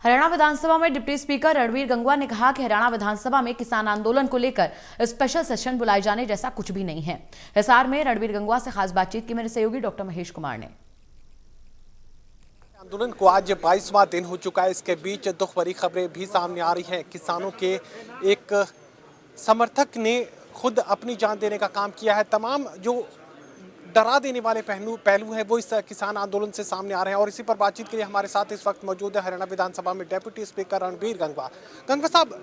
हरियाणा विधानसभा में deputy speaker Ranveer Gangwa ने कहा कि हरियाणा विधानसभा में किसान आंदोलन को लेकर स्पेशल सेशन बुलाए जाने जैसा कुछ भी नहीं है। हिसार में रणवीर गंगवा से खास बातचीत की मेरे सहयोगी डॉक्टर महेश कुमार ने। आंदोलन को आज 22वां दिन हो चुका है। इसके बीच दुख भरी खबरें भी सामने आ रही हैं। किसानों के एक समर्थक ने खुद अपनी जान देने का काम किया है। तमाम जो डरा देने वाले पहलू हैं वो इस किसान आंदोलन से सामने आ रहे हैं और इसी पर बातचीत के लिए हमारे साथ इस वक्त मौजूद है हरियाणा विधानसभा में डेप्यूटी स्पीकर रणवीर गंगवा। गंगवा साहब,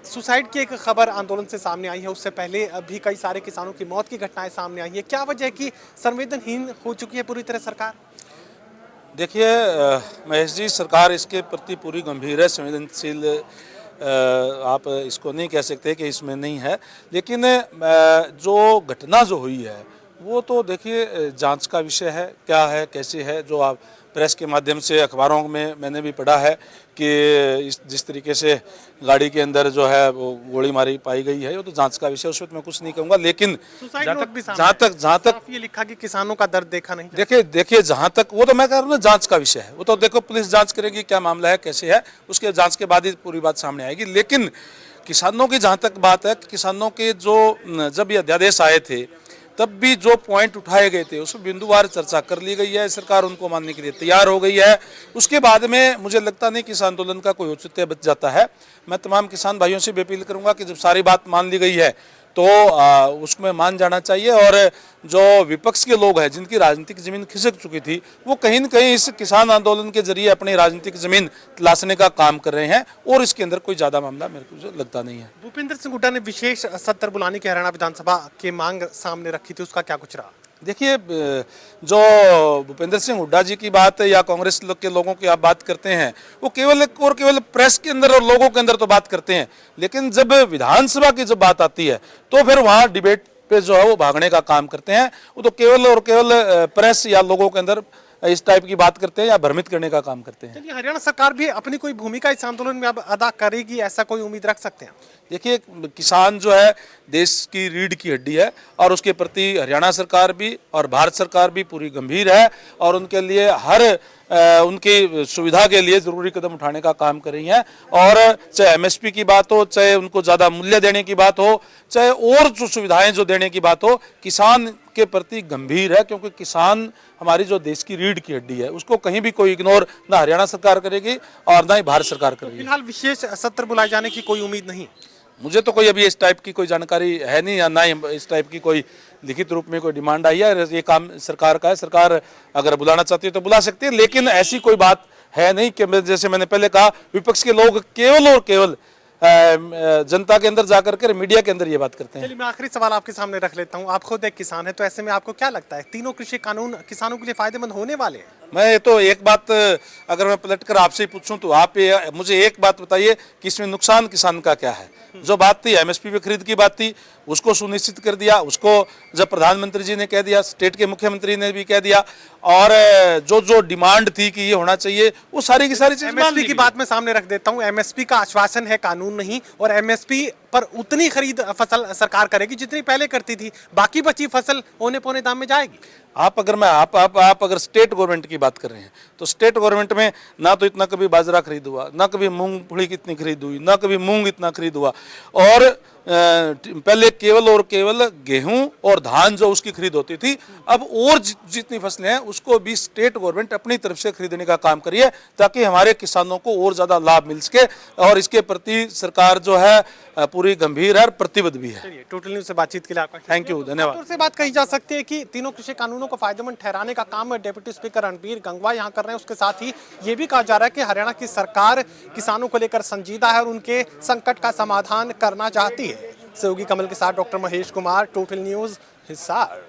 सुसाइड की एक खबर आंदोलन से सामने आई है, उससे पहले भी कई सारे किसानों की मौत की घटनाएं सामने आई है। क्या वजह है कि संवेदनहीन हो चुकी है पूरी तरह सरकार? देखिए महेश जी, सरकार इसके प्रति पूरी गंभीर है, संवेदनशील आप इसको नहीं कह सकते कि इसमें नहीं है। लेकिन जो घटना जो हुई है वो तो देखिए जांच का विषय है, क्या है कैसे है। जो आप प्रेस के माध्यम से अखबारों में मैंने भी पढ़ा है कि जिस तरीके से गाड़ी के अंदर जो है वो गोली मारी पाई गई है, वो तो जांच का विषय, उस वक्त मैं कुछ नहीं कहूँगा। लेकिन जहाँ तक ये लिखा कि किसानों का दर्द देखा नहीं। देखिए जहाँ तक वो तो मैं कह रहा हूँ ना, जांच का विषय है। वो तो देखो पुलिस जांच करेगी क्या मामला है कैसे है, उसके जांच के बाद ही पूरी बात सामने आएगी। लेकिन किसानों की जहाँ तक बात है, किसानों के जो जब ये अध्यादेश आए थे तब भी जो पॉइंट उठाए गए थे उस पर बिंदुवार चर्चा कर ली गई है। सरकार उनको मानने के लिए तैयार हो गई है। उसके बाद में मुझे लगता नहीं कि इस आंदोलन का कोई औचित्य बच जाता है। मैं तमाम किसान भाइयों से भी अपील करूंगा कि जब सारी बात मान ली गई है तो उसमें मान जाना चाहिए। और जो विपक्ष के लोग हैं जिनकी राजनीतिक जमीन खिसक चुकी थी, वो कहीं न कहीं इस किसान आंदोलन के जरिए अपनी राजनीतिक जमीन तलाशने का काम कर रहे हैं और इसके अंदर कोई ज्यादा मामला मेरे को लगता नहीं है। भूपेंद्र सिंह हुड्डा ने विशेष सत्र बुलाने की हरियाणा विधानसभा की मांग सामने रखी थी, उसका क्या कुछ रहा? देखिए, जो भूपेंद्र सिंह हुड्डा जी की बात है या कांग्रेस के लोगों की आप बात करते हैं, वो केवल प्रेस के अंदर और लोगों के अंदर तो बात करते हैं, लेकिन जब विधानसभा की जब बात आती है तो फिर वहां डिबेट पे जो है वो भागने का काम करते हैं। वो तो केवल प्रेस या लोगों के अंदर इस टाइप की बात करते हैं या भ्रमित करने का काम करते हैं। चलिए, हरियाणा सरकार भी अपनी कोई भूमिका इस आंदोलन में अब अदा करेगी, ऐसा कोई उम्मीद रख सकते हैं? देखिए, किसान जो है देश की रीढ़ की हड्डी है और उसके प्रति हरियाणा सरकार भी और भारत सरकार भी पूरी गंभीर है और उनके लिए हर उनकी सुविधा के लिए ज़रूरी कदम उठाने का काम कर रही हैं। और चाहे एमएसपी की बात हो, चाहे उनको ज़्यादा मूल्य देने की बात हो, चाहे और जो सुविधाएं जो देने की बात हो, किसान के प्रति गंभीर है। क्योंकि किसान हमारी जो देश की रीढ़ की हड्डी है, उसको कहीं भी कोई इग्नोर ना हरियाणा सरकार करेगी और ना ही भारत सरकार करेगी। फिलहाल विशेष सत्र बुलाए जाने की कोई उम्मीद नहीं? मुझे तो कोई अभी इस टाइप की कोई जानकारी है नहीं, या ना ही इस टाइप की कोई लिखित रूप में कोई डिमांड आई है। ये काम सरकार का है, सरकार अगर बुलाना चाहती है तो बुला सकती है, लेकिन ऐसी कोई बात है नहीं कि जैसे मैंने पहले कहा, विपक्ष के लोग केवल और केवल जनता के अंदर जाकर के मीडिया के अंदर ये बात करते हैं। चलिए, मैं आखिरी सवाल आपके सामने रख लेता हूं। आप खुद एक किसान है, तो ऐसे में आपको क्या लगता है, तीनों कृषि कानून किसानों के लिए फायदेमंद होने वाले हैं? मैं तो एक बात अगर मैं पलटकर आपसे ही पूछूं तो आप मुझे एक बात बताइए कि इसमें नुकसान किसान का क्या है? जो बात थी एमएसपी पे खरीद की बात थी, उसको सुनिश्चित कर दिया। उसको जब प्रधानमंत्री जी ने कह दिया, स्टेट के मुख्यमंत्री ने भी कह दिया, और जो डिमांड थी कि ये होना चाहिए, वो सारी की सारी चीज एमएसपी की बात मैं सामने रख देता हूं। एमएसपी का आश्वासन है, कानून नहीं। और एमएसपी पर उतनी खरीद फसल सरकार करेगी जितनी पहले करती थी, बाकी बची फसल औने पौने दाम में जाएगी। आप अगर स्टेट गवर्नमेंट की बात कर रहे हैं तो स्टेट गवर्नमेंट में ना तो इतना कभी बाजरा खरीद हुआ, ना कभी मूंगफली कितनी खरीद हुई, ना कभी मूंग इतना खरीद हुआ। और पहले केवल और केवल गेहूं और धान जो उसकी खरीद होती थी, अब और जितनी फसलें हैं उसको भी स्टेट गवर्नमेंट अपनी तरफ से खरीदने का काम करिए, ताकि हमारे किसानों को और ज्यादा लाभ मिल सके। और इसके प्रति सरकार जो है पूरी गंभीर है और प्रतिबद्ध भी है। टोटल न्यूज़ से बातचीत के लिए आपका थैंक यू, धन्यवाद। से बात कही जा सकती है कि तीनों कृषि कानूनों को फायदेमंद ठहराने का काम डिप्टी स्पीकर रणवीर गंगवा यहाँ कर रहे हैं। उसके साथ ही ये भी कहा जा रहा है कि हरियाणा की सरकार किसानों को लेकर संजीदा है और उनके संकट का समाधान करना चाहती है। सहयोगी कमल के साथ doctor Mahesh Kumar, total news, Hisar.